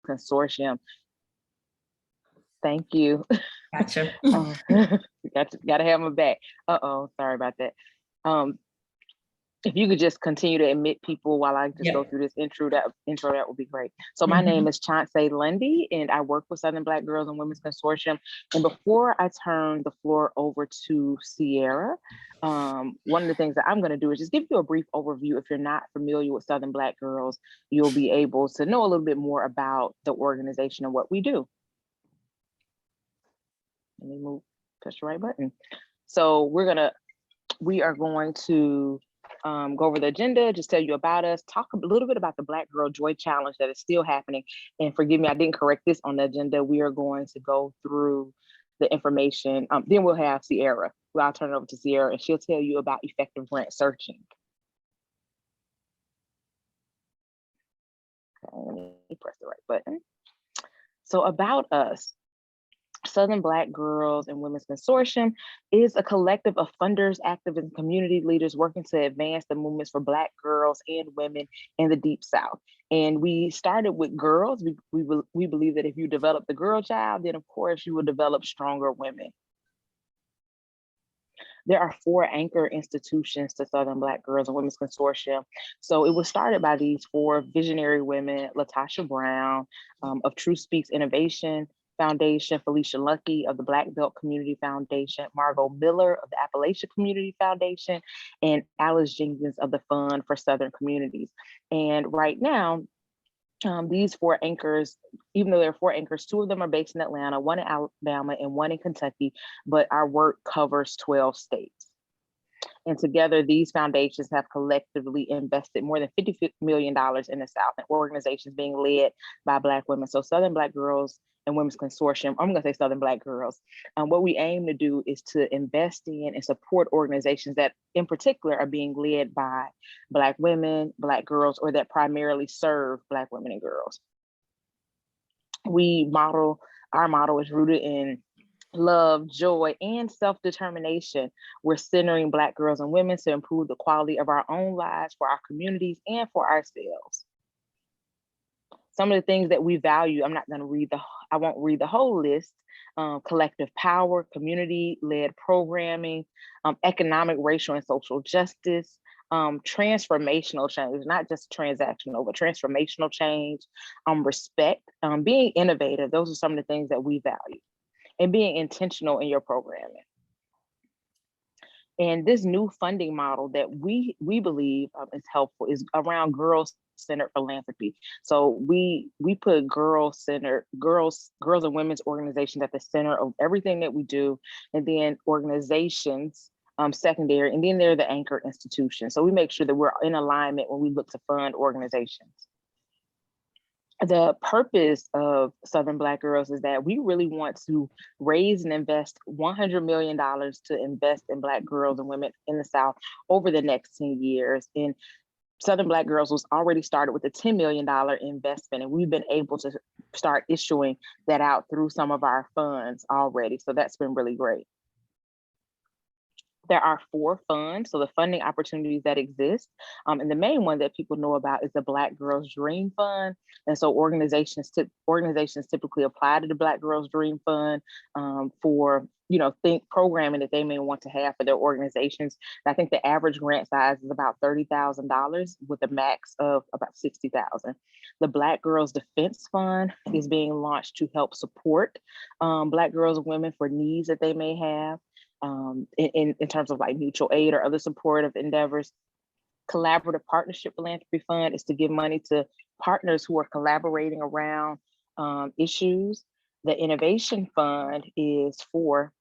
Consortium. Thank you. Gotcha. Got to have my back. Sorry about that. If you could just continue to admit people while I just go through this intro, that would be great. So my name is Chauncey Lundy, and I work with Southern Black Girls and Women's Consortium. And before I turn the floor over to Ciara, one of the things that I'm going to do is just give you a brief overview. If you're not familiar with Southern Black Girls, you'll be able to know a little bit more about the organization and what we do. Let me push the right button. So we are going to go over the agenda, just tell you about us, talk a little bit about the Black Girl Joy Challenge that is still happening. And forgive me, I didn't correct this on the agenda. We are going to go through the information. Then we'll have Ciara. I'll turn it over to Ciara and she'll tell you about effective grant searching. Okay, let me press the right button. So about us. Southern Black Girls and Women's Consortium is a collective of funders, activists, and community leaders working to advance the movements for Black girls and women in the Deep South. And we started with girls. We believe that if you develop the girl child, then of course you will develop stronger women. There are 4 anchor institutions to Southern Black Girls and Women's Consortium. So it was started by these 4 visionary women: Latasha Brown of True Speaks Innovation Foundation, Felicia Lucky of the Black Belt Community Foundation, Margot Miller of the Appalachia Community Foundation, and Alice Jenkins of the Fund for Southern Communities. And right now, these 4 anchors, even though there are 4 anchors, 2 of them are based in Atlanta, 1 in Alabama and 1 in Kentucky, but our work covers 12 states. And together, these foundations have collectively invested more than $50 million in the South, and organizations being led by Black women. So Southern Black Girls and Women's Consortium, I'm gonna say Southern Black Girls. What we aim to do is to invest in and support organizations that in particular are being led by Black women, Black girls, or that primarily serve Black women and girls. Our model is rooted in love, joy, and self-determination. We're centering Black girls and women to improve the quality of our own lives, for our communities, and for ourselves. Some of the things that we value, I won't read the whole list: collective power, community-led programming, economic, racial, and social justice, transformational change, not just transactional, but transformational change, respect, being innovative. Those are some of the things that we value, and being intentional in your programming. And this new funding model that we believe is helpful is around girls-centered philanthropy. So we put girls and women's organizations at the center of everything that we do, and then organizations secondary, and then they're the anchor institutions. So we make sure that we're in alignment when we look to fund organizations. The purpose of Southern Black Girls is that we really want to raise and invest $100 million to invest in Black girls and women in the South over the next 10 years. And Southern Black Girls was already started with a $10 million investment, and we've been able to start issuing that out through some of our funds already. So that's been really great. There are 4 funds, so the funding opportunities that exist. And the main one that people know about is the Black Girls Dream Fund. And so organizations typically apply to the Black Girls Dream Fund for programming that they may want to have for their organizations. And I think the average grant size is about $30,000 with a max of about $60,000. The Black Girls Defense Fund is being launched to help support Black girls and women for needs that they may have. In terms of like mutual aid or other supportive endeavors. Collaborative Partnership Philanthropy Fund is to give money to partners who are collaborating around issues. The Innovation Fund is for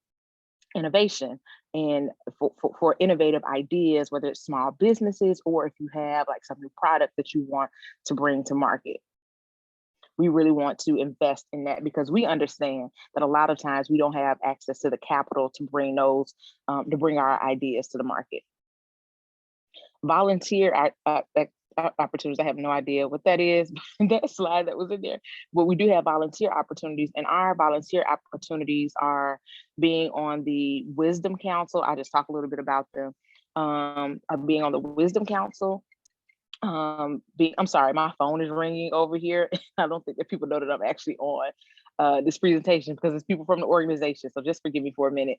innovation and for innovative ideas, whether it's small businesses or if you have like some new product that you want to bring to market. We really want to invest in that because we understand that a lot of times we don't have access to the capital to bring our ideas to the market. Volunteer opportunities, I have no idea what that is, that slide that was in there, but we do have volunteer opportunities, and our volunteer opportunities are being on the Wisdom Council. I'll just talk a little bit about them. Being on the Wisdom Council, I'm sorry, my phone is ringing over here. I don't think that people know that I'm actually on this presentation because it's people from the organization. So just forgive me for a minute.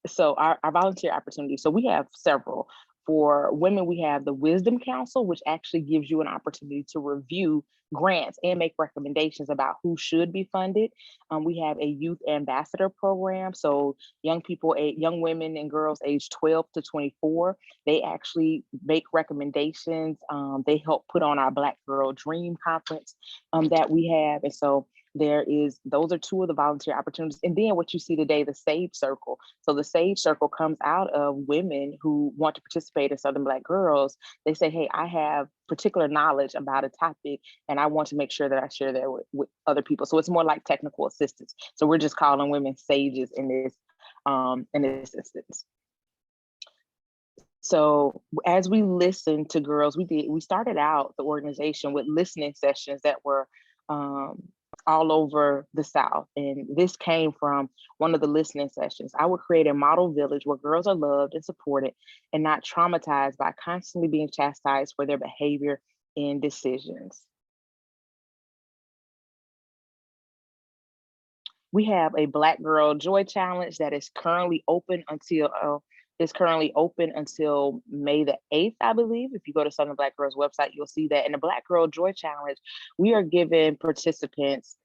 So our volunteer opportunities, so we have several. For women, we have the Wisdom Council, which actually gives you an opportunity to review grants and make recommendations about who should be funded. We have a youth ambassador program. So young people, young women and girls aged 12 to 24, they actually make recommendations. They help put on our Black Girl Dream Conference that we have. And so those are two of the volunteer opportunities. And then what you see today, the Sage Circle. So the Sage Circle comes out of women who want to participate in Southern Black Girls. They say, hey, I have particular knowledge about a topic and I want to make sure that I share that with other people. So it's more like technical assistance. So we're just calling women sages in this instance. So as we listen to girls, we started out the organization with listening sessions that were all over the South. And this came from one of the listening sessions. I would create a model village where girls are loved and supported and not traumatized by constantly being chastised for their behavior and decisions. We have a Black Girl Joy Challenge that is currently open until May the 8th, I believe. If you go to Southern Black Girls website, you'll see that. In the Black Girl Joy Challenge, we are giving participants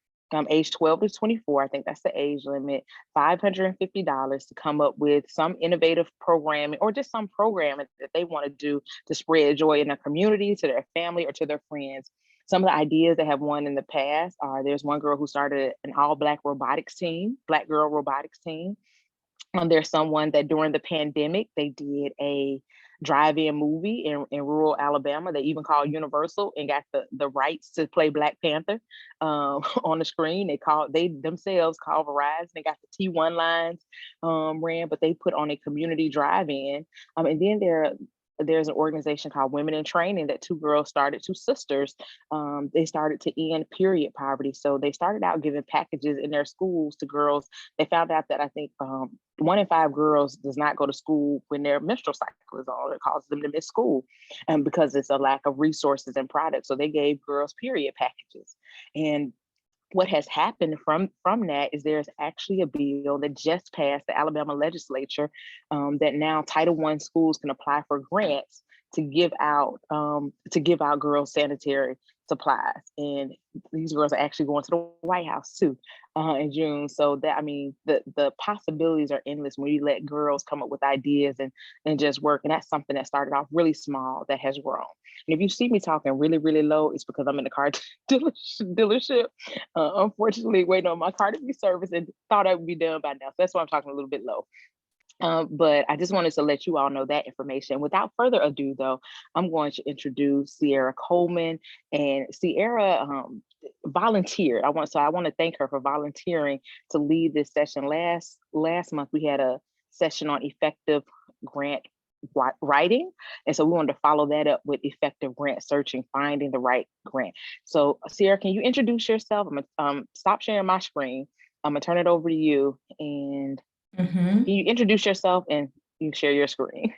age 12 to 24, I think that's the age limit, $550 to come up with some innovative programming or just some programming that they want to do to spread joy in their community, to their family, or to their friends. Some of the ideas that have won in the past are, there's one girl who started an all-Black robotics team, Black Girl Robotics team. There's someone that during the pandemic, they did a drive-in movie in rural Alabama. They even called Universal and got the rights to play Black Panther on the screen. They themselves called Verizon. They got the T1 lines ran, but they put on a community drive-in. And then there's an organization called Women in Training that two sisters. They started to end period poverty. So they started out giving packages in their schools to girls. They found out that I think 1 in 5 girls does not go to school when their menstrual cycle is on. It causes them to miss school because it's a lack of resources and products. So they gave girls period packages. And what has happened from that is there's actually a bill that just passed the Alabama legislature that now Title I schools can apply for grants to give out girls sanitary supplies. And these girls are actually going to the White House too in June. So that, I mean, the possibilities are endless when you let girls come up with ideas and just work. And that's something that started off really small that has grown. And if you see me talking really, really low, it's because I'm in the car dealership. Unfortunately, waiting on my car to be serviced and thought I would be done by now. So that's why I'm talking a little bit low. But I just wanted to let you all know that information. Without further ado, though, I'm going to introduce Ciara Coleman. And Ciara volunteered. I want to thank her for volunteering to lead this session. Last month, we had a session on effective grant writing. And so we wanted to follow that up with effective grant searching, finding the right grant. So Ciara, can you introduce yourself? I'm gonna stop sharing my screen. I'm gonna turn it over to you, and can you introduce yourself and you share your screen?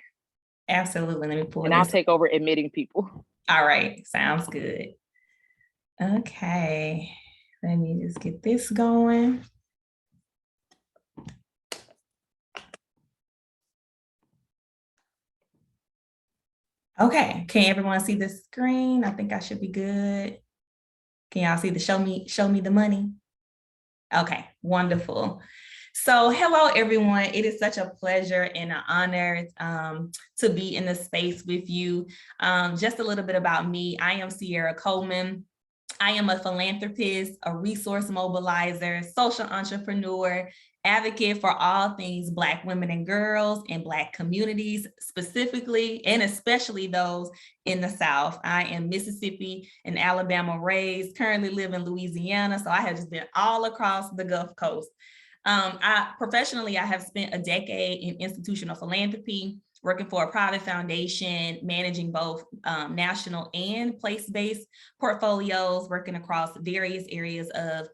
Absolutely. Let me pull and this. I'll take over admitting people. All right, sounds good. Okay, let me just get this going. Okay, can everyone see the screen? I think I should be good. Can y'all see the show me the money? Okay, wonderful. So hello, everyone. It is such a pleasure and an honor to be in the space with you. Just a little bit about me. I am Ciara Coleman. I am a philanthropist, a resource mobilizer, social entrepreneur, advocate for all things Black women and girls and Black communities, specifically and especially those in the South. I am Mississippi and Alabama raised, currently live in Louisiana, so I have just been all across the Gulf Coast. Professionally, I have spent a decade in institutional philanthropy, working for a private foundation, managing both national and place-based portfolios, working across various areas of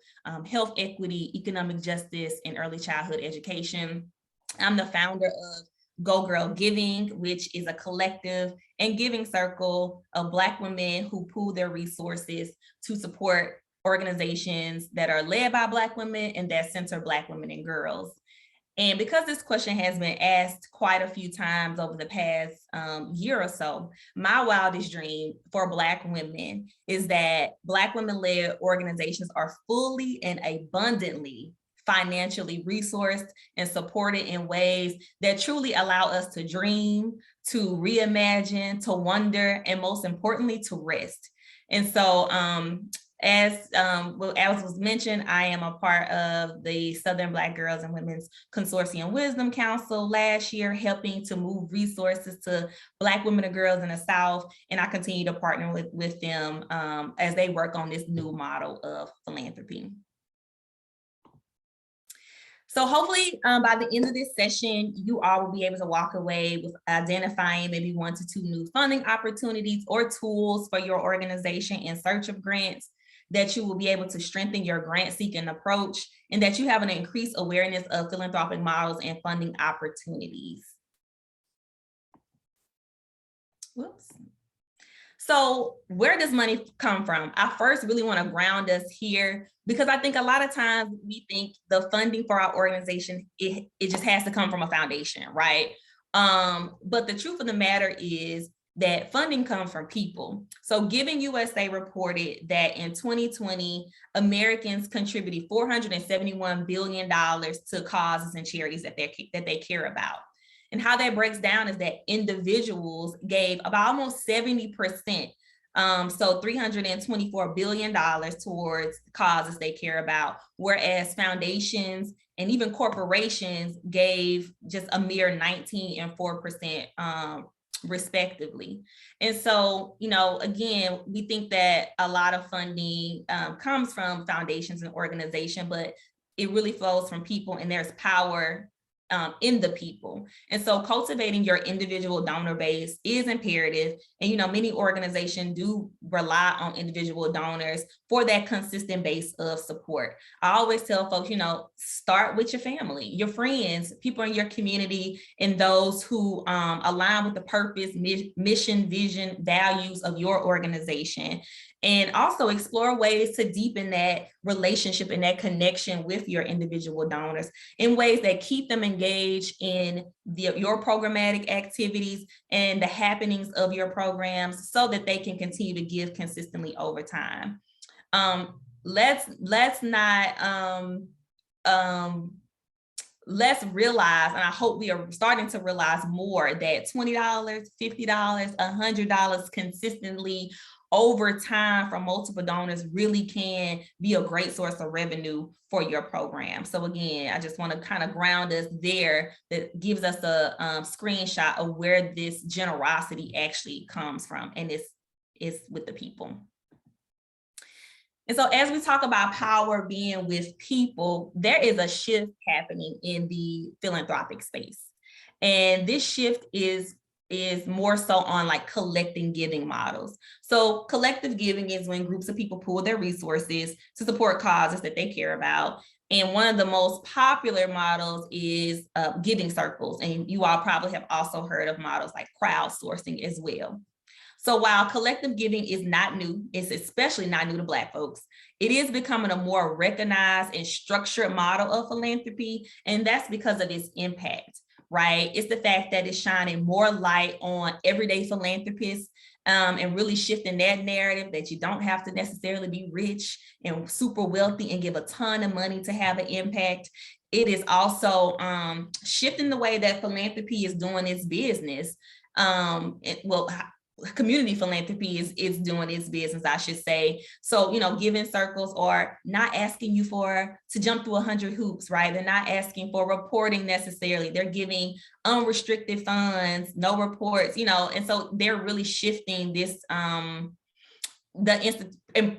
health equity, economic justice, and early childhood education. I'm the founder of Geaux Girl Giving, which is a collective and giving circle of Black women who pool their resources to support organizations that are led by Black women and that center Black women and girls. And because this question has been asked quite a few times over the past year or so, my wildest dream for Black women is that Black women-led organizations are fully and abundantly financially resourced and supported in ways that truly allow us to dream, to reimagine, to wonder, and most importantly, to rest. And so as was mentioned, I am a part of the Southern Black Girls and Women's Consortium Wisdom Council last year, helping to move resources to Black women and girls in the South. And I continue to partner with them as they work on this new model of philanthropy. So hopefully by the end of this session, you all will be able to walk away with identifying maybe 1 to 2 new funding opportunities or tools for your organization in search of grants, that you will be able to strengthen your grant seeking approach, and that you have an increased awareness of philanthropic models and funding opportunities. Whoops. So where does money come from? I first really want to ground us here, because I think a lot of times we think the funding for our organization, it just has to come from a foundation, right? But the truth of the matter is that funding comes from people. So Giving USA reported that in 2020, Americans contributed $471 billion to causes and charities that they care about. And how that breaks down is that individuals gave about almost 70%, so $324 billion towards causes they care about, whereas foundations and even corporations gave just a mere 19% and 4%, respectively. And so, again, we think that a lot of funding comes from foundations and organizations, but it really flows from people, and there's power in the people. And so cultivating your individual donor base is imperative. And, many organizations do rely on individual donors for that consistent base of support. I always tell folks, start with your family, your friends, people in your community, and those who align with the purpose, mission, vision, values of your organization. And also explore ways to deepen that relationship and that connection with your individual donors in ways that keep them engaged in your programmatic activities and the happenings of your programs, so that they can continue to give consistently over time. Let's realize, and I hope we are starting to realize more, that $20, $50, $100 consistently over time from multiple donors really can be a great source of revenue for your program. So again, I just want to kind of ground us there. That gives us a screenshot of where this generosity actually comes from, and it's with the people. And so as we talk about power being with people, there is a shift happening in the philanthropic space. And this shift is more so on like collecting giving models. So collective giving is when groups of people pool their resources to support causes that they care about. And one of the most popular models is giving circles. And you all probably have also heard of models like crowdsourcing as well. So while collective giving is not new, it's especially not new to Black folks, it is becoming a more recognized and structured model of philanthropy. And that's because of its impact, right? It's the fact that it's shining more light on everyday philanthropists and really shifting that narrative that you don't have to necessarily be rich and super wealthy and give a ton of money to have an impact. It is also shifting the way that philanthropy is doing its business. Community philanthropy is doing its business, I should say. So, giving circles are not asking you to jump through 100 hoops, right? They're not asking for reporting necessarily. They're giving unrestricted funds, no reports, and so they're really shifting this, and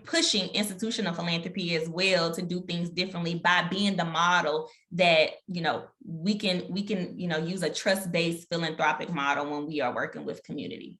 pushing institutional philanthropy as well to do things differently by being the model that, we can use a trust-based philanthropic model when we are working with community.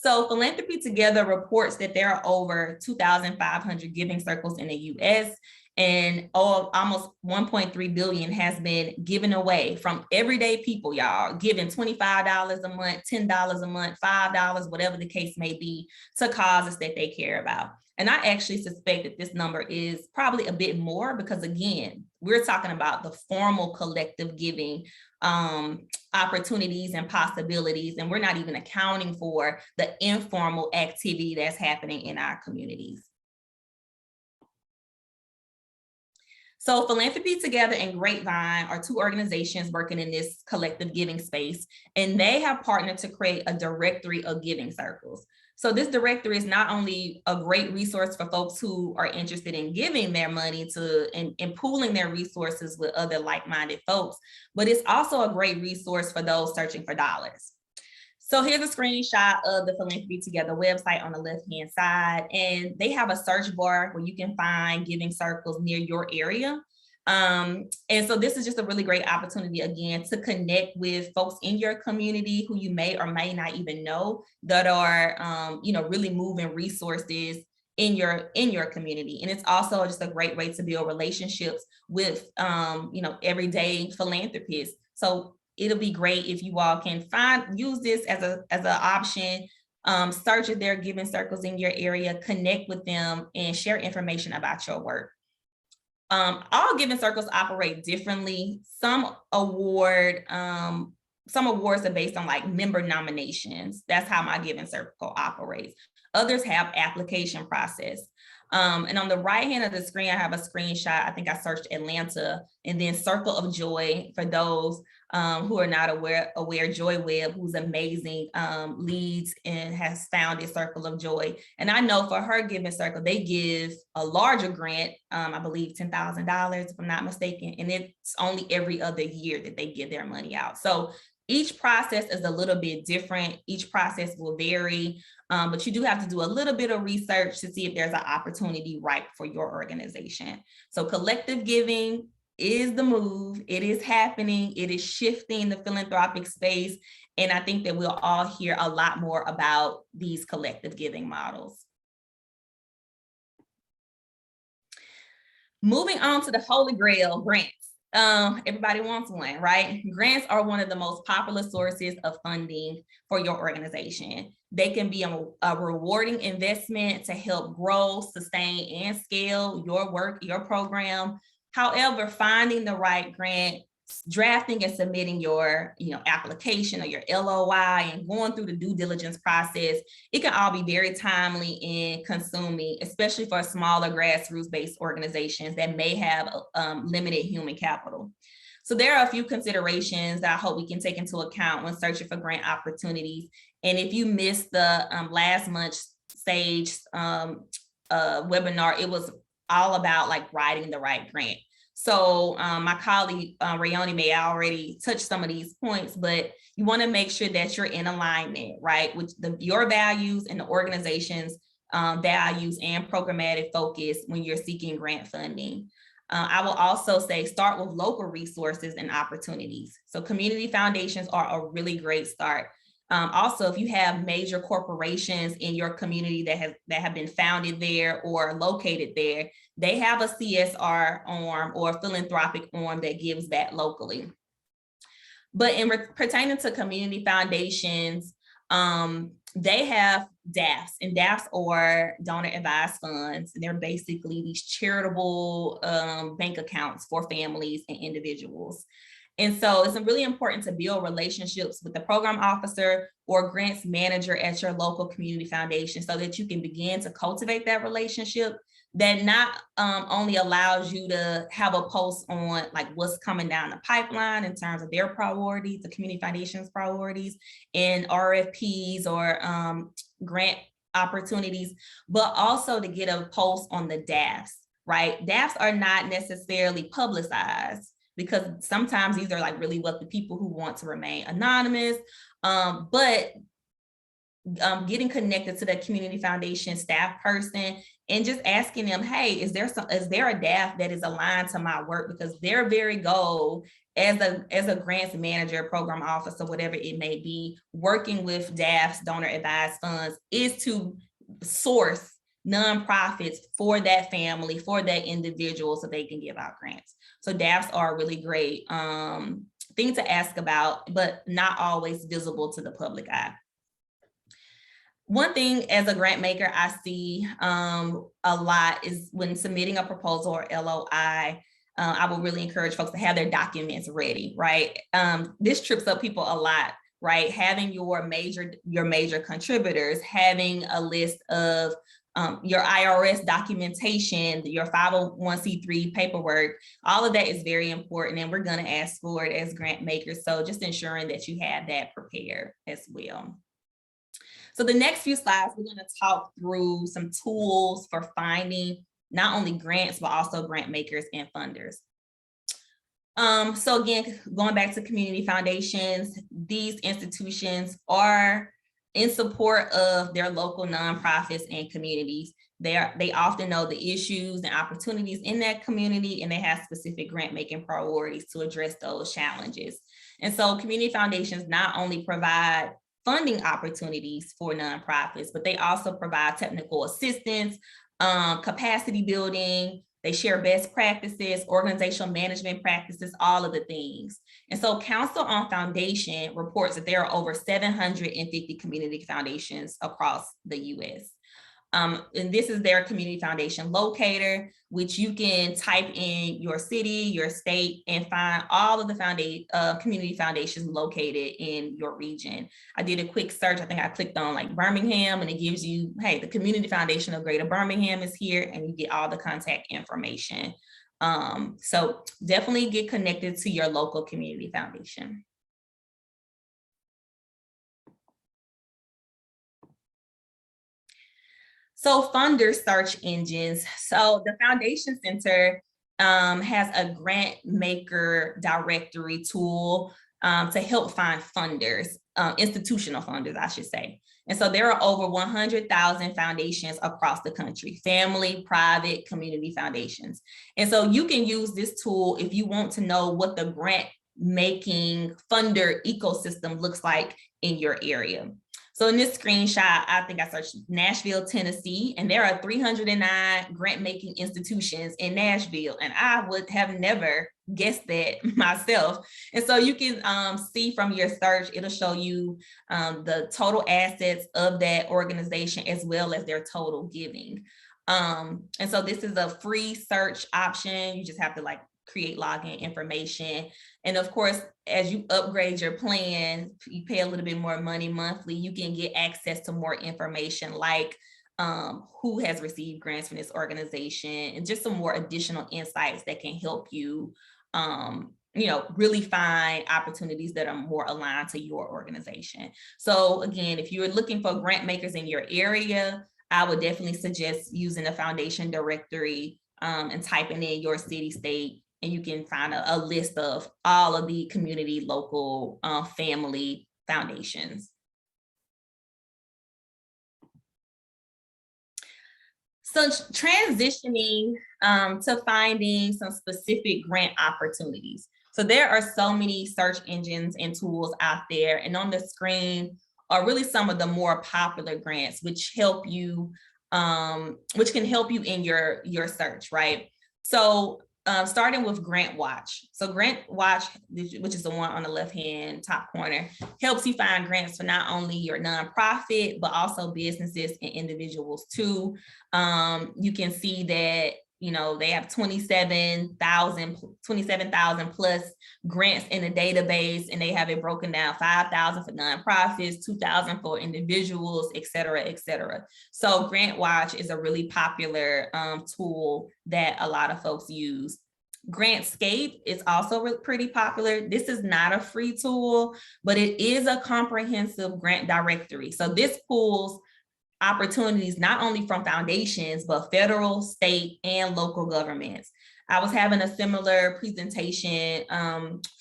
So Philanthropy Together reports that there are over 2,500 giving circles in the US, and almost 1.3 billion has been given away from everyday people, y'all, giving $25 a month, $10 a month, $5, whatever the case may be, to causes that they care about. And I actually suspect that this number is probably a bit more because, again, we're talking about the formal collective giving opportunities and possibilities, and we're not even accounting for the informal activity that's happening in our communities. So Philanthropy Together and Grapevine are two organizations working in this collective giving space, and they have partnered to create a directory of giving circles. So this directory is not only a great resource for folks who are interested in giving their money to and pooling their resources with other like-minded folks, but it's also a great resource for those searching for dollars. So here's a screenshot of the Philanthropy Together website on the left-hand side, and they have a search bar where you can find giving circles near your area. And so this is just a really great opportunity, again, to connect with folks in your community who you may or may not even know that are, really moving resources in your community. And it's also just a great way to build relationships with, everyday philanthropists. So it'll be great if you all can use this as an option. Search if there are giving circles in your area, connect with them, and share information about your work. All giving circles operate differently. Some awards are based on like member nominations. That's how my giving circle operates. Others have application process. And on the right hand of the screen, I have a screenshot. I think I searched Atlanta, and then Circle of Joy for those who are not aware, Joy Webb, who's amazing, leads and has founded Circle of Joy. And I know for her giving circle, they give a larger grant, I believe $10,000 if I'm not mistaken, and it's only every other year that they give their money out. So each process is a little bit different. Each process will vary, but you do have to do a little bit of research to see if there's an opportunity ripe for your organization. So collective giving is the move. It is happening. It is shifting the philanthropic space. And I think that we'll all hear a lot more about these collective giving models. Moving on to the Holy Grail, grants. Everybody wants one, right? Grants are one of the most popular sources of funding for your organization. They can be a rewarding investment to help grow, sustain, and scale your work, your program. However, finding the right grant, drafting and submitting your application or your LOI and going through the due diligence process, it can all be very timely and consuming, especially for smaller grassroots-based organizations that may have limited human capital. So there are a few considerations that I hope we can take into account when searching for grant opportunities. And if you missed the last month's Sage webinar, it was all about like writing the right grant. So my colleague, Rayoni, may already touch some of these points, but you want to make sure that you're in alignment, right, with your values and the organization's values and programmatic focus when you're seeking grant funding. I will also say start with local resources and opportunities. So community foundations are a really great start. Also, if you have major corporations in your community that have been founded there or located there, they have a CSR arm or a philanthropic arm that gives back locally. But in pertaining to community foundations, they have DAFs, and DAFs are donor advised funds. And they're basically these charitable bank accounts for families and individuals. And so it's really important to build relationships with the program officer or grants manager at your local community foundation so that you can begin to cultivate that relationship that not only allows you to have a pulse on like what's coming down the pipeline in terms of their priorities, the community foundation's priorities and RFPs or grant opportunities, but also to get a pulse on the DAFs, right? DAFs are not necessarily publicized, because sometimes these are like really what the people who want to remain anonymous, but getting connected to the community foundation staff person and just asking them, hey, is there a DAF that is aligned to my work? Because their very goal as a grants manager, program officer, whatever it may be, working with DAFs, donor advised funds, is to source nonprofits for that family, for that individual, so they can give out grants. So DAFs are a really great thing to ask about, but not always visible to the public eye. One thing as a grant maker I see a lot is when submitting a proposal or LOI, I will really encourage folks to have their documents ready, right? This trips up people a lot, right? Having your major contributors, having a list of your IRS documentation, your 501c3 paperwork, all of that is very important, and we're going to ask for it as grant makers. So just ensuring that you have that prepared as well. So the next few slides, we're going to talk through some tools for finding not only grants, but also grant makers and funders. So again, going back to community foundations, these institutions are in support of their local nonprofits and communities. They often know the issues and opportunities in that community, and they have specific grant making priorities to address those challenges. And so community foundations not only provide funding opportunities for nonprofits, but they also provide technical assistance, capacity building. They share best practices, organizational management practices, all of the things. And so Council on Foundation reports that there are over 750 community foundations across the US. And this is their community foundation locator, which you can type in your city, your state, and find all of the community foundations located in your region. I did a quick search. I think I clicked on like Birmingham, and it gives you, hey, the Community Foundation of Greater Birmingham is here, and you get all the contact information. So definitely get connected to your local community foundation. So funder search engines. So the Foundation Center has a grant maker directory tool to help find funders, institutional funders, I should say. And so there are over 100,000 foundations across the country, family, private, community foundations. And so you can use this tool if you want to know what the grant making funder ecosystem looks like in your area. So in this screenshot, I think I searched Nashville, Tennessee, and there are 309 grant-making institutions in Nashville, and I would have never guessed that myself. And so you can see from your search, it'll show you the total assets of that organization as well as their total giving. And so this is a free search option. You just have to like create login information. And of course, as you upgrade your plan, you pay a little bit more money monthly, you can get access to more information like who has received grants from this organization and just some more additional insights that can help you, really find opportunities that are more aligned to your organization. So again, if you're looking for grant makers in your area, I would definitely suggest using the foundation directory and typing in your city, state, and you can find a list of all of the community, local, family foundations. So transitioning to finding some specific grant opportunities. So there are so many search engines and tools out there, and on the screen are really some of the more popular grants, which help you, which can help you in your search, right? So starting with Grant Watch. So Grant Watch, which is the one on the left-hand top corner, helps you find grants for not only your nonprofit, but also businesses and individuals too. You can see that, they have 27,000 plus grants in the database, and they have it broken down 5,000 for nonprofits, 2,000 for individuals, et cetera, et cetera. So Grant Watch is a really popular tool that a lot of folks use. Grantscape is also pretty popular. This is not a free tool, but it is a comprehensive grant directory. So this pulls opportunities not only from foundations, but federal, state, and local governments. I was having a similar presentation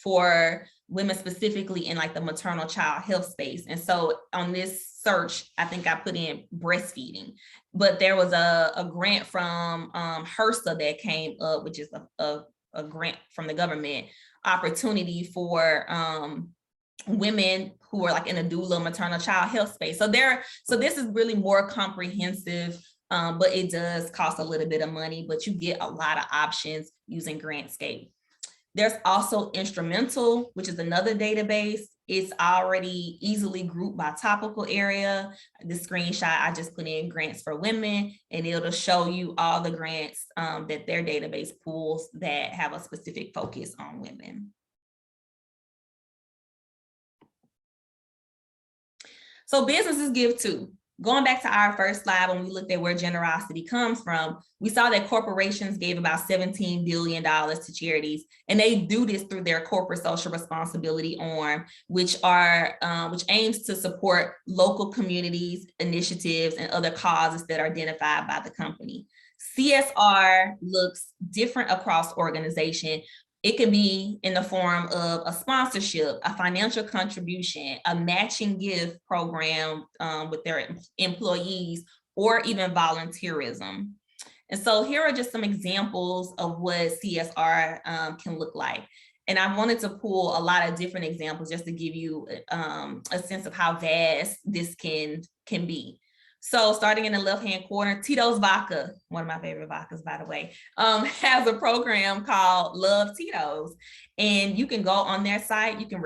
for women specifically in like the maternal child health space. And so on this search, I think I put in breastfeeding, but there was a grant from HRSA that came up, which is a grant from the government opportunity for women who are like in a doula maternal child health space. So this is really more comprehensive, but it does cost a little bit of money, but you get a lot of options using Grantscape. There's also Instrumental, which is another database. It's already easily grouped by topical area. The screenshot, I just put in grants for women, and it'll show you all the grants that their database pools that have a specific focus on women. So businesses give too. Going back to our first slide, when we looked at where generosity comes from, we saw that corporations gave about $17 billion to charities, and they do this through their corporate social responsibility arm, which aims to support local communities, initiatives, and other causes that are identified by the company. CSR looks different across organization. It can be in the form of a sponsorship, a financial contribution, a matching gift program with their employees, or even volunteerism. And so here are just some examples of what CSR can look like. And I wanted to pull a lot of different examples just to give you a sense of how vast this can be. So starting in the left-hand corner, Tito's Vodka, one of my favorite vodkas, by the way, has a program called Love Tito's. And you can go on their site, you can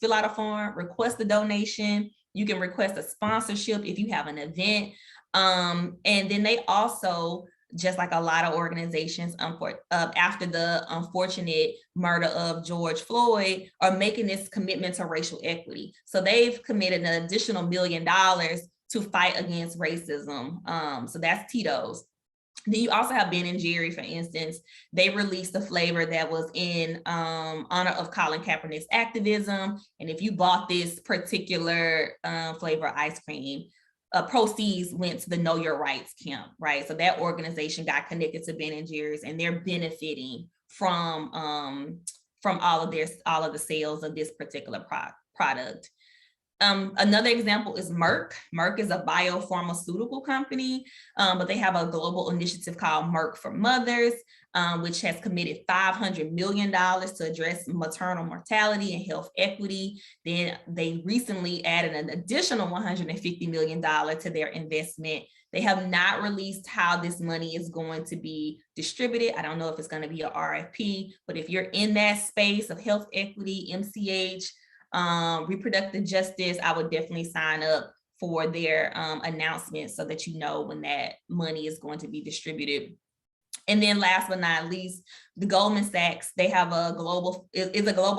fill out a form, request a donation, you can request a sponsorship if you have an event. And then they also, just like a lot of organizations, after the unfortunate murder of George Floyd, are making this commitment to racial equity. So they've committed an additional $1 million to fight against racism. So that's Tito's. Then you also have Ben & Jerry, for instance. They released a flavor that was in honor of Colin Kaepernick's activism. And if you bought this particular flavor ice cream, proceeds went to the Know Your Rights camp, right? So that organization got connected to Ben & Jerry's, and they're benefiting from all of the sales of this particular product. Another example is Merck. Merck is a biopharmaceutical company, but they have a global initiative called Merck for Mothers, which has committed $500 million to address maternal mortality and health equity. Then they recently added an additional $150 million to their investment. They have not released how this money is going to be distributed. I don't know if it's going to be a RFP, but if you're in that space of health equity, MCH, reproductive justice, I would definitely sign up for their announcements so that you know when that money is going to be distributed. And then last but not least, the Goldman Sachs, they have a global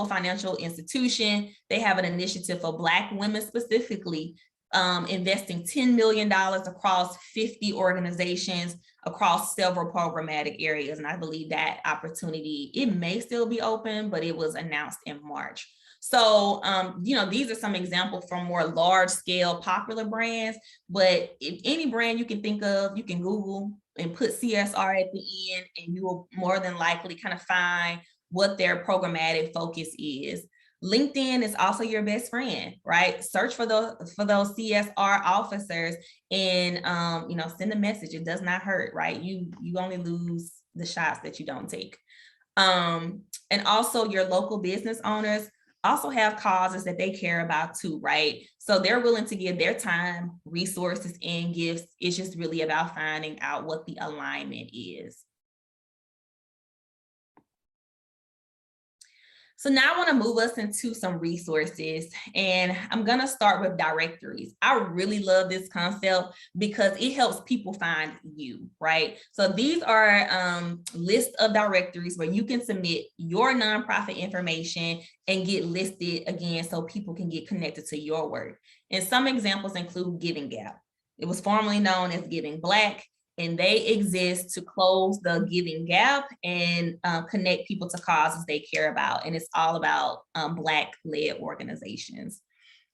financial institution. They have an initiative for Black women specifically, investing $10 million across 50 organizations across several programmatic areas. And I believe that opportunity, it may still be open, but it was announced in March. So, these are some examples from more large scale popular brands, but if any brand you can think of, you can Google and put CSR at the end, and you will more than likely kind of find what their programmatic focus is. LinkedIn is also your best friend, right? Search for those CSR officers and, send a message. It does not hurt, right? You only lose the shots that you don't take. And also your local business owners also have causes that they care about too, right? So they're willing to give their time, resources, and gifts. It's just really about finding out what the alignment is. So now I want to move us into some resources, and I'm going to start with directories. I really love this concept because it helps people find you, right? So these are lists of directories where you can submit your nonprofit information and get listed again so people can get connected to your work. And some examples include Giving Gap. It was formerly known as Giving Black, and they exist to close the giving gap and connect people to causes they care about. And it's all about Black-led organizations.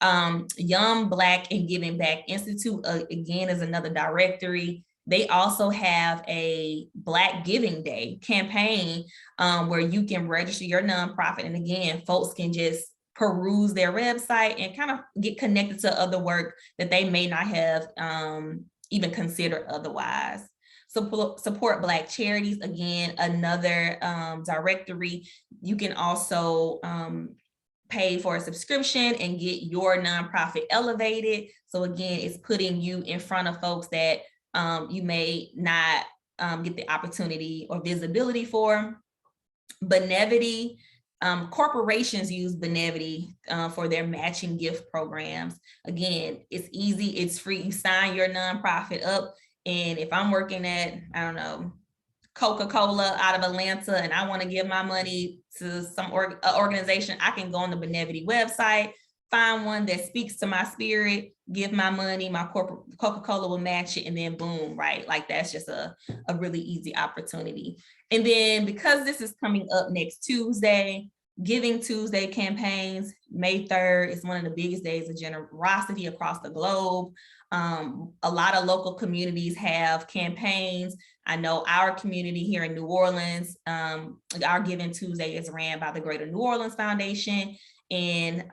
Young Black and Giving Back Institute, again, is another directory. They also have a Black Giving Day campaign where you can register your nonprofit. And again, folks can just peruse their website and kind of get connected to other work that they may not have even considered otherwise. Support Black charities, again, another directory. You can also pay for a subscription and get your nonprofit elevated. So again, it's putting you in front of folks that you may not get the opportunity or visibility for. Benevity, corporations use Benevity for their matching gift programs. Again, it's easy, it's free. You sign your nonprofit up, and if I'm working at, I don't know, Coca-Cola out of Atlanta, and I want to give my money to some organization, I can go on the Benevity website, find one that speaks to my spirit, give my money, my corporate Coca-Cola will match it, and then boom, right? Like that's just a really easy opportunity. And then because this is coming up next Tuesday, Giving Tuesday campaigns, May 3rd is one of the biggest days of generosity across the globe. A lot of local communities have campaigns. I know our community here in New Orleans, our Giving Tuesday is ran by the Greater New Orleans Foundation, and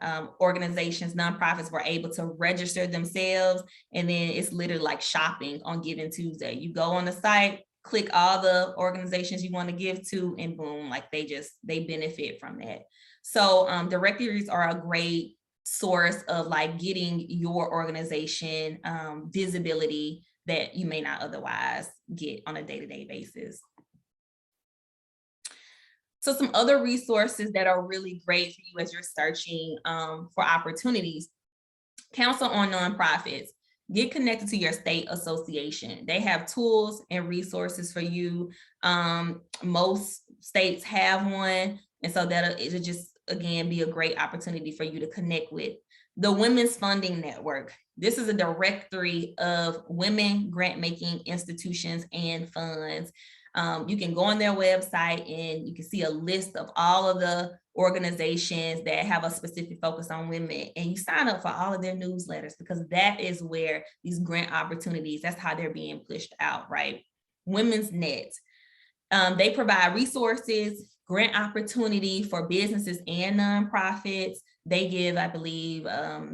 organizations, nonprofits were able to register themselves. And then it's literally like shopping on Giving Tuesday. You go on the site, click all the organizations you want to give to, and boom, like they benefit from that. So directories are a great source of like getting your organization visibility that you may not otherwise get on a day-to-day basis. So some other resources that are really great for you as you're searching for opportunities. Council on Nonprofits. Get connected to your state association. They have tools and resources for you. Most states have one. And so it'll just, again, be a great opportunity for you to connect with. The Women's Funding Network. This is a directory of women grant-making institutions and funds. You can go on their website and you can see a list of all of the organizations that have a specific focus on women, and you sign up for all of their newsletters, because that is where these grant opportunities, that's how they're being pushed out, right? Women's Net. They provide resources, grant opportunity for businesses and nonprofits. They give, I believe, a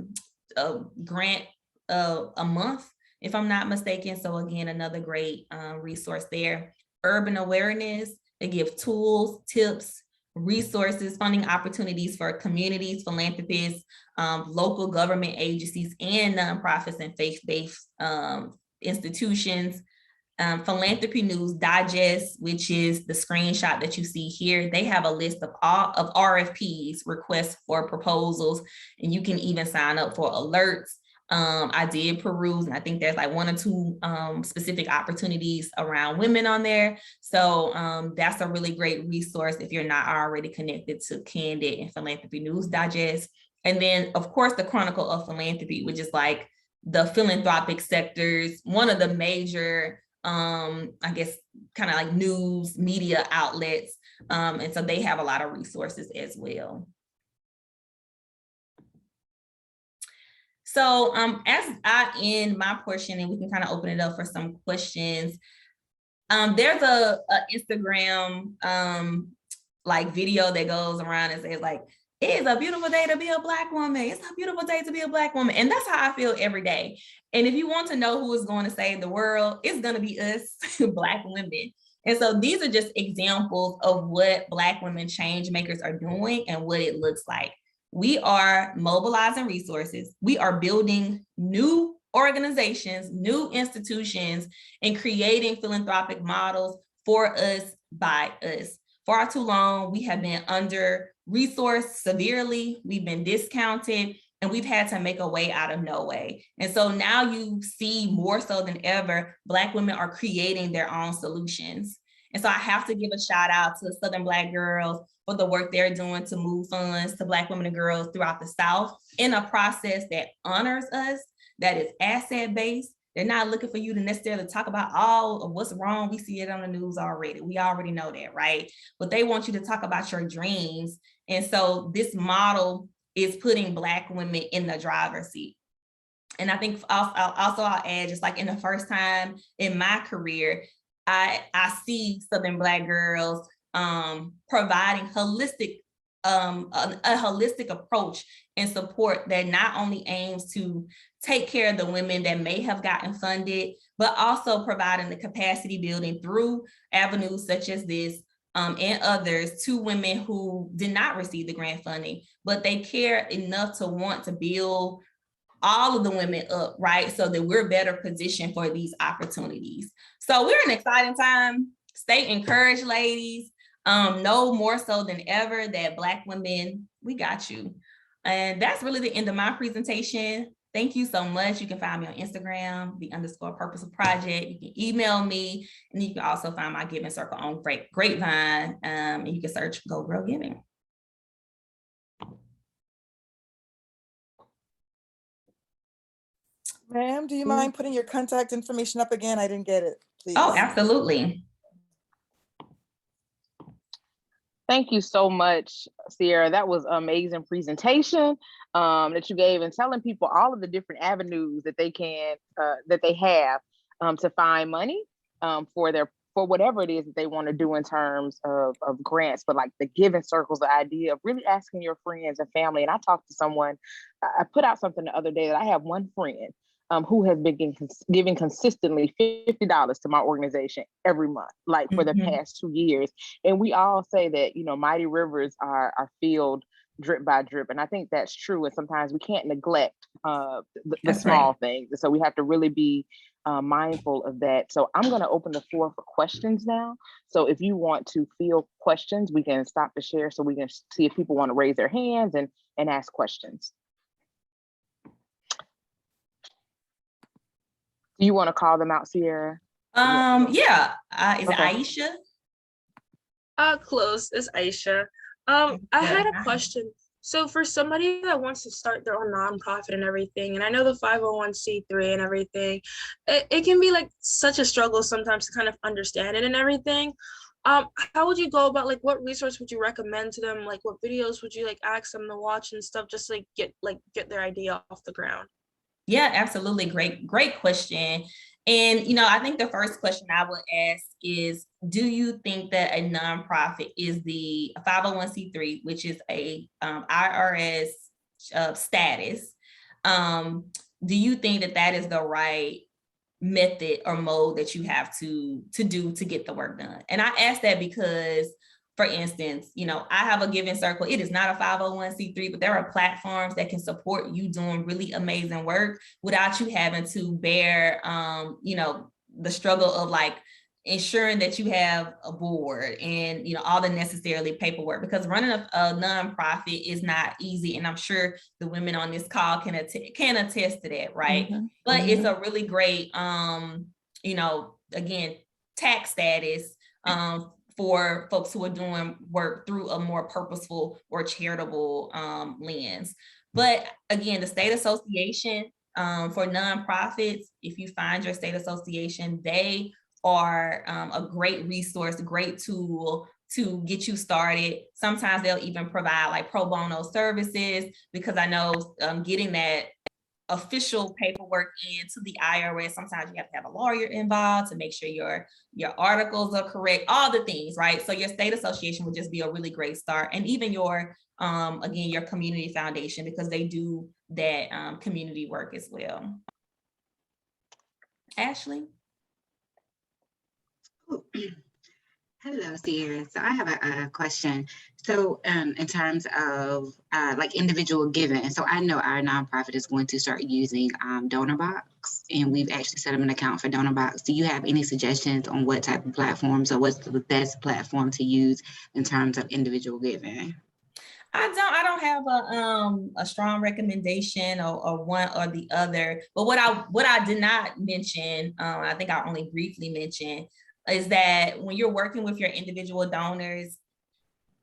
grant a month, if I'm not mistaken. So again, another great resource there. Urban Awareness, they give tools, tips, resources, funding opportunities for communities, philanthropists, local government agencies, and nonprofits and faith-based institutions. Philanthropy News Digest, which is the screenshot that you see here. They have a list of all of RFPs, requests for proposals, and you can even sign up for alerts. I did peruse, and I think there's like 1 or 2 specific opportunities around women on there. So that's a really great resource if you're not already connected to Candid and Philanthropy News Digest. And then, of course, the Chronicle of Philanthropy, which is like the philanthropic sectors, one of the major, I guess, kind of like news media outlets. And so they have a lot of resources as well. So as I end my portion, and we can kind of open it up for some questions, there's a Instagram like video that goes around and says like, it's a beautiful day to be a Black woman. It's a beautiful day to be a Black woman. And that's how I feel every day. And if you want to know who is going to save the world, it's going to be us, Black women. And so these are just examples of what Black women change makers are doing and what it looks like. We are mobilizing resources. We are building new organizations, new institutions, and creating philanthropic models for us, by us. Far too long, we have been under-resourced severely. We've been discounted, and we've had to make a way out of no way. And so now you see more so than ever, Black women are creating their own solutions. And so I have to give a shout out to Southern Black girls for the work they're doing to move funds to Black women and girls throughout the South in a process that honors us, that is asset-based. They're not looking for you to necessarily talk about all of what's wrong. We see it on the news already. We already know that, right? But they want you to talk about your dreams. And so this model is putting Black women in the driver's seat. And I think I'll add, just like in the first time in my career, I see Southern Black girls providing holistic a holistic approach and support that not only aims to take care of the women that may have gotten funded, but also providing the capacity building through avenues such as this and others to women who did not receive the grant funding, but they care enough to want to build all of the women up, right? So that we're better positioned for these opportunities. So we're in an exciting time. Stay encouraged, ladies. Know more so than ever that Black women, we got you. And that's really the end of my presentation. Thank you so much. You can find me on Instagram, _Purposeful Project. You can email me, and you can also find my giving circle on Grapevine, and you can search Geaux Girl Giving. Ma'am, do you mind putting your contact information up again? I didn't get it, please. Oh, absolutely. Thank you so much, Ciara. That was an amazing presentation that you gave, and telling people all of the different avenues that they can that they have to find money for whatever it is that they want to do in terms of grants. But like the giving circles, the idea of really asking your friends and family. And I talked to someone, I put out something the other day that I have one friend who has been giving consistently $50 to my organization every month, like for the past 2 years. And we all say that, you know, mighty rivers are filled drip by drip. And I think that's true. And sometimes we can't neglect the small things. So we have to really be mindful of that. So I'm going to open the floor for questions now. So if you want to field questions, we can stop the share so we can see if people want to raise their hands and ask questions. Do you want to call them out, Ciara? Yeah. Is it Aisha? Close. It's Aisha. I had a question. So for somebody that wants to start their own nonprofit and everything, and I know the 501c3 and everything, it can be like such a struggle sometimes to kind of understand it and everything. How would you go about, like, what resource would you recommend to them? Like, what videos would you like ask them to watch and stuff, just to get their idea off the ground? Yeah, absolutely. Great question. And, you know, I think the first question I would ask is, do you think that a nonprofit is the 501c3, which is a IRS status? Do you think that that is the right method or mode that you have to do to get the work done? And I ask that because, for instance, you know, I have a giving circle. It is not a 501c3, but there are platforms that can support you doing really amazing work without you having to bear, you know, the struggle of like ensuring that you have a board and, you know, all the necessarily paperwork, because running a nonprofit is not easy. And I'm sure the women on this call can attest to that, right? But it's a really great, you know, again, tax status, for folks who are doing work through a more purposeful or charitable lens. But again, the state association for nonprofits, if you find your state association, they are a great resource, a great tool to get you started. Sometimes they'll even provide like pro bono services, because I know getting that official paperwork into the IRS, sometimes you have to have a lawyer involved to make sure your articles are correct, all the things, right? So your state association would just be a really great start. And even your, again, your community foundation, because they do that community work as well. Ashley? Hello, Ciara. So I have a question. So in terms of like individual giving, so I know our nonprofit is going to start using DonorBox, and we've actually set up an account for DonorBox. Do you have any suggestions on what type of platforms or what's the best platform to use in terms of individual giving? I don't have a strong recommendation or one or the other, but what I did not mention, I think I only briefly mentioned, is that when you're working with your individual donors,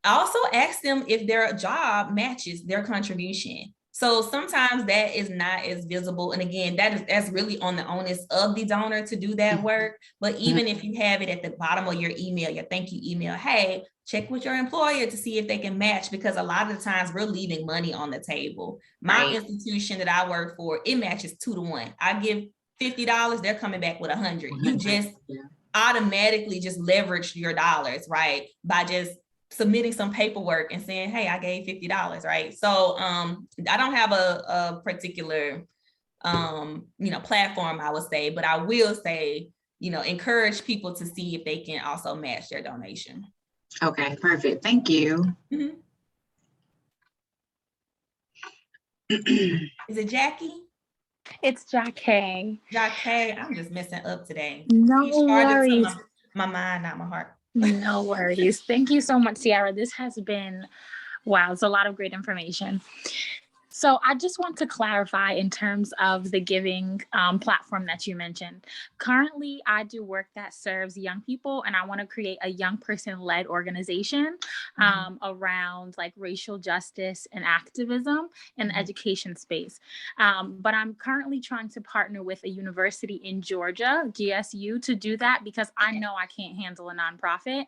also ask them if their job matches their contribution. So sometimes that is not as visible. And again, that's really on the onus of the donor to do that work. But even if you have it at the bottom of your email, your thank you email, hey, check with your employer to see if they can match, because a lot of the times we're leaving money on the table. My institution that I work for, it matches 2 to 1. I give $50, they're coming back with 100. You just automatically just leverage your dollars, right? By just submitting some paperwork and saying, hey, I gave $50, right? So I don't have a particular platform, I would say, but I will say, encourage people to see if they can also match their donation. Okay, perfect. Thank you. Mm-hmm. Is it Jackie? It's Jackie. Jackie, I'm just messing up today. No worries. My mind, not my heart. No worries. Thank you so much, Ciara. This has been, wow, it's a lot of great information. So I just want to clarify in terms of the giving platform that you mentioned. Currently, I do work that serves young people, and I want to create a young person-led organization around like racial justice and activism in the education space. But I'm currently trying to partner with a university in Georgia, GSU, to do that because I know I can't handle a nonprofit.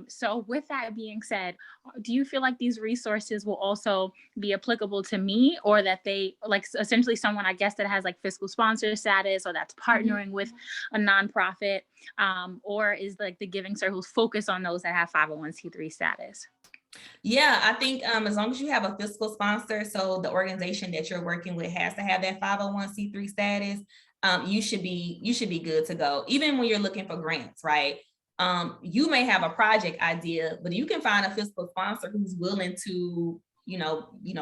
So with that being said, do you feel like these resources will also be applicable to me, or that they like essentially someone, I guess, that has like fiscal sponsor status or that's partnering with a nonprofit, or is like the Giving Circles focus on those that have 501c3 status? Yeah, I think as long as you have a fiscal sponsor, so the organization that you're working with has to have that 501c3 status, you should be good to go. Even when you're looking for grants, right? You may have a project idea, but you can find a fiscal sponsor who's willing to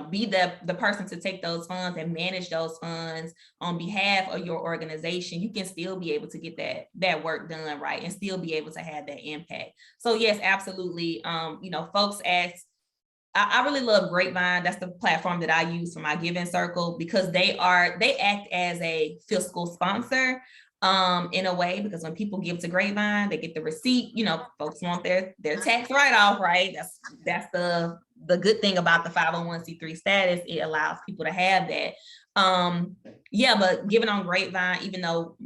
be the person to take those funds and manage those funds on behalf of your organization. You can still be able to get that work done, right, and still be able to have that impact. So yes, absolutely. Folks ask, I really love Grapevine. That's the platform that I use for my Giving Circle, because they act as a fiscal sponsor in a way, because when people give to Grapevine, they get the receipt. Folks want their tax write-off, right? That's the good thing about the 501c3 status. It allows people to have that. But giving on Grapevine, even though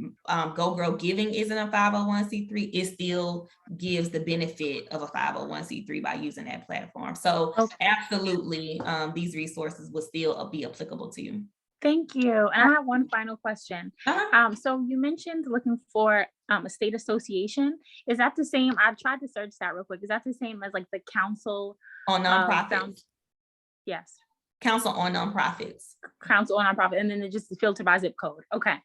Geaux Girl Giving isn't a 501c3, it still gives the benefit of a 501c3 by using that platform. So absolutely, these resources will still be applicable to you. Thank you. And I have one final question. So you mentioned looking for a state association. Is that the same? I've tried to search that real quick. Is that the same as like the council on nonprofits? Yes. Council on nonprofits. Council on nonprofit, and then it just filter by zip code. Okay.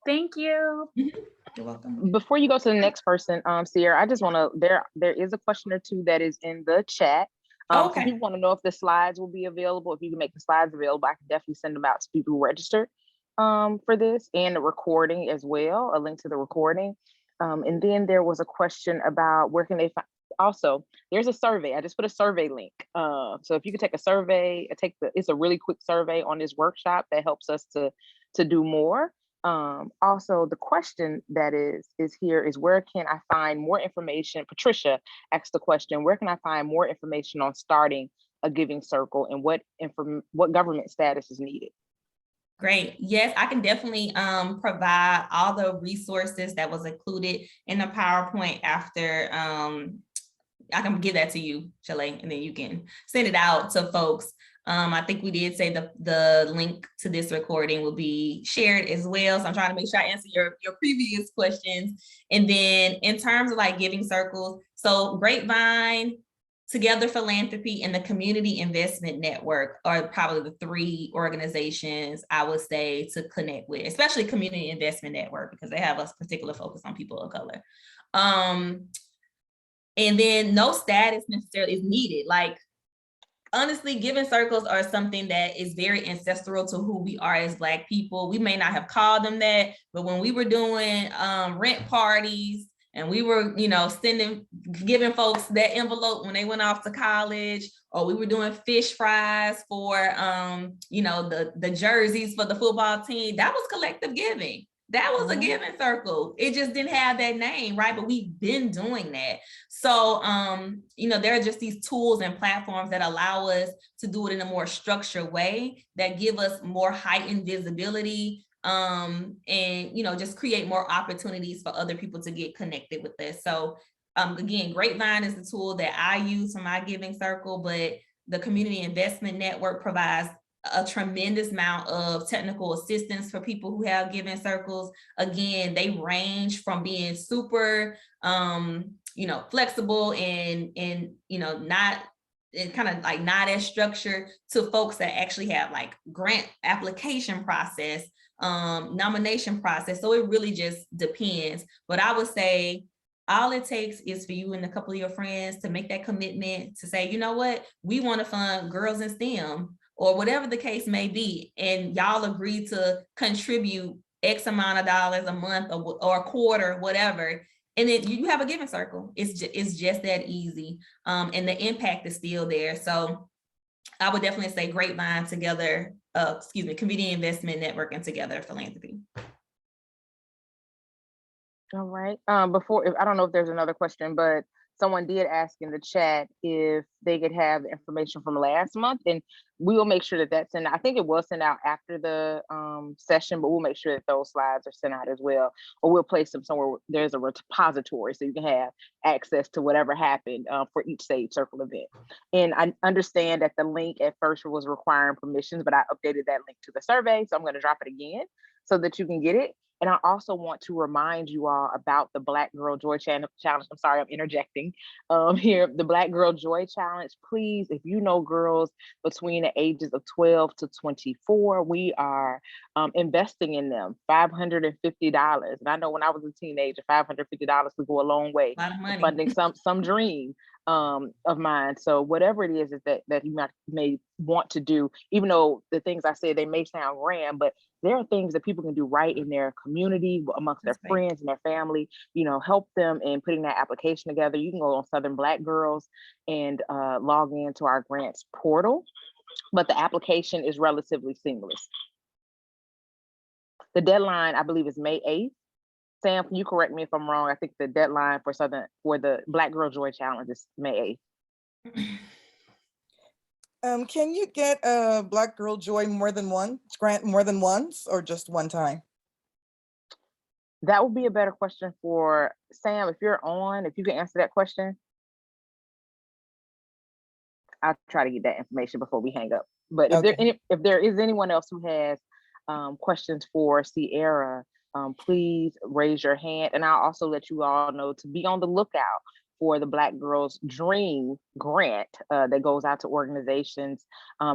Thank you. You're welcome. Before you go to the next person, Ciara, I just want to, there is a question or two that is in the chat. So people want to know if the slides will be available. If you can make the slides available, I can definitely send them out to people who registered for this, and the recording as well, a link to the recording. And then there was a question about where can they find, also, there's a survey. I just put a survey link. So if you could take a survey, it's a really quick survey on this workshop that helps us to do more. Also, the question that is here is, where can I find more information? Patricia asked the question, where can I find more information on starting a Giving Circle, and what government status is needed? Great. Yes, I can definitely provide all the resources that was included in the PowerPoint after. I can give that to you, Chalet, and then you can send it out to folks. I think we did say the link to this recording will be shared as well. So I'm trying to make sure I answer your previous questions. And then in terms of like Giving Circles, so Grapevine, Together Philanthropy, and the Community Investment Network are probably the three organizations I would say to connect with, especially Community Investment Network, because they have a particular focus on people of color. And then no status necessarily is needed. Like, honestly, Giving Circles are something that is very ancestral to who we are as Black people. We may not have called them that, but when we were doing rent parties, and we were, giving folks that envelope when they went off to college, or we were doing fish fries for, the jerseys for the football team, that was collective giving. That was a Giving Circle. It just didn't have that name, right? But we've been doing that. So, there are just these tools and platforms that allow us to do it in a more structured way, that give us more heightened visibility, and just create more opportunities for other people to get connected with this. So again, Grapevine is the tool that I use for my Giving Circle, but the Community Investment Network provides a tremendous amount of technical assistance for people who have Giving Circles. Again, they range from being super flexible and not, and kind of like not as structured to folks that actually have like grant application process, nomination process. So it really just depends. But I would say all it takes is for you and a couple of your friends to make that commitment to say, you know what, we want to fund girls in STEM or whatever the case may be. And y'all agree to contribute X amount of dollars a month or a quarter, whatever. And then you have a giving circle. It's just that easy. And the impact is still there. So I would definitely say Grapevine together, community investment networking together, philanthropy. All right. Before, I don't know if there's another question, but someone did ask in the chat if they could have the information from last month, and we will make sure that that's sent. I think it was sent out after the session, but we'll make sure that those slides are sent out as well, or we'll place them somewhere. There's a repository so you can have access to whatever happened for each Sage Circle event. And I understand that the link at first was requiring permissions, but I updated that link to the survey, so I'm going to drop it again so that you can get it. And I also want to remind you all about the Black Girl Joy Challenge. I'm sorry, I'm interjecting here. The Black Girl Joy Challenge, please, if you know girls between the ages of 12 to 24, we are investing in them, $550. And I know when I was a teenager, $550 would go a long way to funding some dream of mine. So whatever it is that you may want to do, even though the things I said, they may sound grand, but there are things that people can do right in their community, amongst their friends and their family, help them in putting that application together. You can go on Southern Black Girls and log into our grants portal, but the application is relatively seamless. The deadline, I believe, is May 8th. Sam, can you correct me if I'm wrong? I think the deadline for the Black Girl Joy Challenge is May 8th. Can you get a Black Girl Joy grant more than once, or just one time? That would be a better question for Sam. If you're on, if you can answer that question, I'll try to get that information before we hang up. But if there is anyone else who has questions for Ciara, please raise your hand. And I'll also let you all know to be on the lookout for the Black Girls Dream grant that goes out to organizations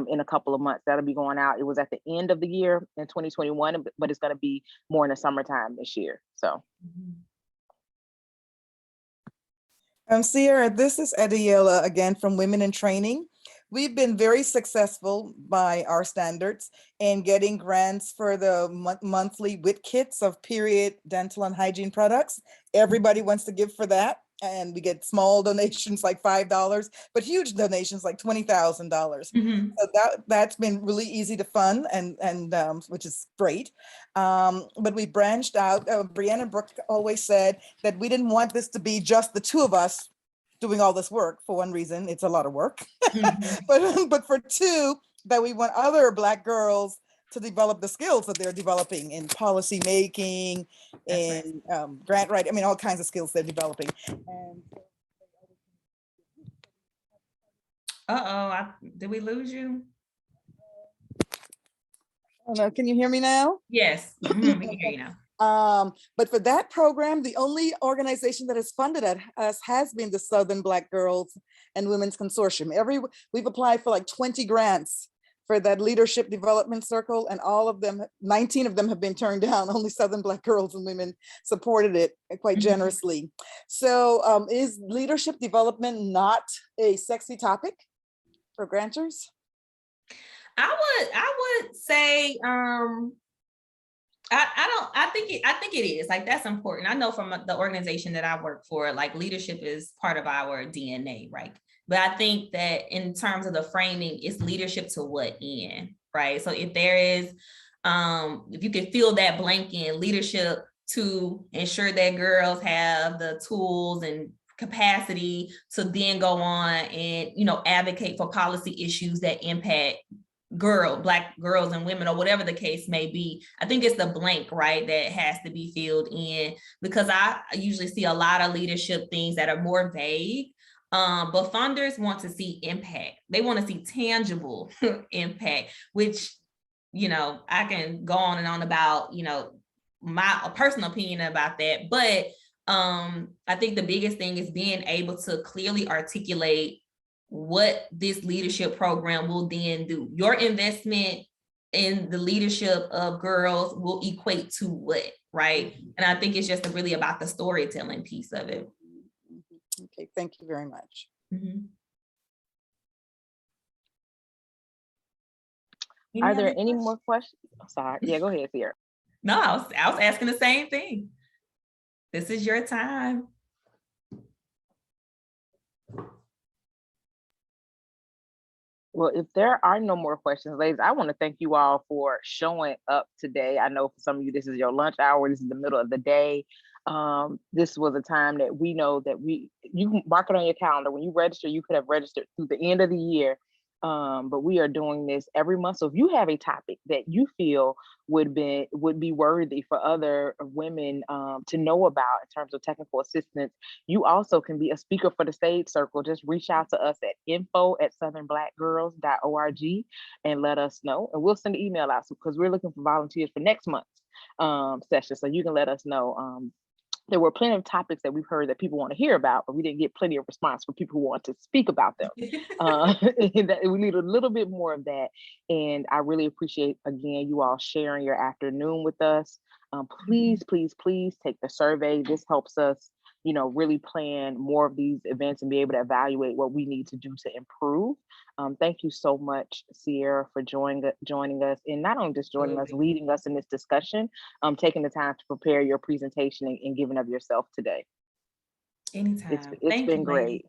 in a couple of months. That'll be going out. It was at the end of the year in 2021, but it's going to be more in the summertime this year. So. Ciara, this is Adiela again from Women in Training. We've been very successful by our standards in getting grants for the monthly WIT kits of period, dental, and hygiene products. Everybody wants to give for that. And we get small donations like $5, but huge donations like $20,000. So that's been really easy to fund, and which is great. But we branched out. Brianna and Brooke always said that we didn't want this to be just the two of us doing all this work. For one reason, it's a lot of work, but for two, that we want other Black girls to develop the skills that they're developing in policy making, in grant writing. I mean, all kinds of skills they're developing. Did we lose you? Oh no, can you hear me now? Yes, we can hear you now. But for that program, the only organization that has funded us has been the Southern Black Girls and Women's Consortium. We've applied for like 20 grants for that leadership development circle, and all of them, 19 of them have been turned down. Only Southern Black Girls and Women supported it quite generously. So is leadership development not a sexy topic for grantors? I would say I think it is. Like, that's important. I know from the organization that I work for, like, leadership is part of our DNA, right? But I think that in terms of the framing, it's leadership to what end, right? So if there is, if you can fill that blank in, leadership to ensure that girls have the tools and capacity to then go on and, advocate for policy issues that impact Black girls and women, or whatever the case may be. I think it's the blank, right, that has to be filled in, because I usually see a lot of leadership things that are more vague. But funders want to see impact. They want to see tangible impact, which, I can go on and on about, my personal opinion about that. But I think the biggest thing is being able to clearly articulate what this leadership program will then do. Your investment in the leadership of girls will equate to what, right? And I think it's just really about the storytelling piece of it. Okay, thank you very much. Are there any more questions? I'm sorry. Yeah, go ahead, Ciara. No, I was asking the same thing. This is your time. Well, if there are no more questions, ladies, I want to thank you all for showing up today. I know for some of you, this is your lunch hour. This is the middle of the day. This was a time that we know that you can mark it on your calendar. When you register, you could have registered through the end of the year. But we are doing this every month. So if you have a topic that you feel would be worthy for other women to know about in terms of technical assistance, you also can be a speaker for the Sage Circle. Just reach out to us at info@southernblackgirls.org and let us know. And we'll send an email out because we're looking for volunteers for next month's session. So you can let us know. There were plenty of topics that we've heard that people want to hear about, but we didn't get plenty of response from people who want to speak about them. And that we need a little bit more of that. And I really appreciate, again, you all sharing your afternoon with us. Please, please, please take the survey. This helps us, really plan more of these events and be able to evaluate what we need to do to improve. Thank you so much, Ciara, for joining us, and not only just joining us, leading us in this discussion, taking the time to prepare your presentation and giving of yourself today. Anytime. It's been great.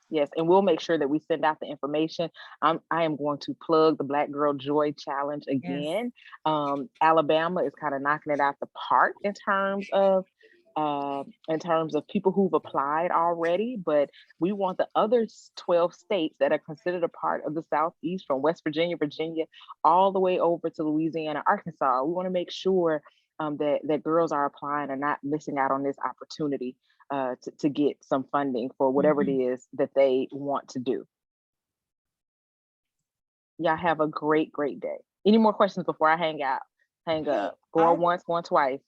Yes, and we'll make sure that we send out the information. I am going to plug the Black Girl Joy Challenge again. Yes. Alabama is kind of knocking it out the park in terms of people who've applied already, but we want the other 12 states that are considered a part of the Southeast, from West Virginia, all the way over to Louisiana, Arkansas. We want to make sure that girls are applying and not missing out on this opportunity to get some funding for whatever it is that they want to do. Y'all have a great, great day. Any more questions before I hang up? Going once, going twice.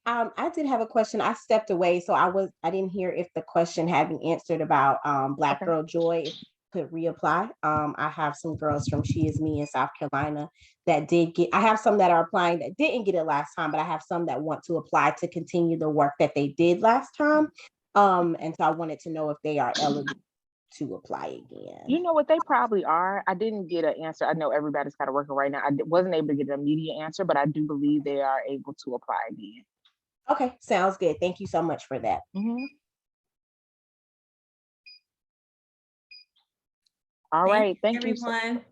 I did have a question. I stepped away, so I didn't hear if the question had been answered about Black Girl Joy could reapply. I have some girls from She Is Me in South Carolina that did get. I have some that are applying that didn't get it last time, but I have some that want to apply to continue the work that they did last time. And so I wanted to know if they are eligible to apply again. You know what, they probably are. I didn't get an answer. I know everybody's kind of working right now. I wasn't able to get an immediate answer, but I do believe they are able to apply again. Okay, sounds good. Thank you so much for that. All right, thank you, everyone.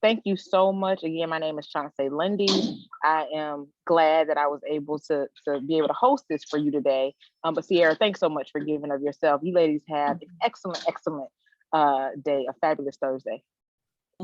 Thank you so much. Again, my name is Chauncey Lundy. I am glad that I was able to be able to host this for you today. But Ciara, thanks so much for giving of yourself. You ladies have an excellent day, a fabulous Thursday.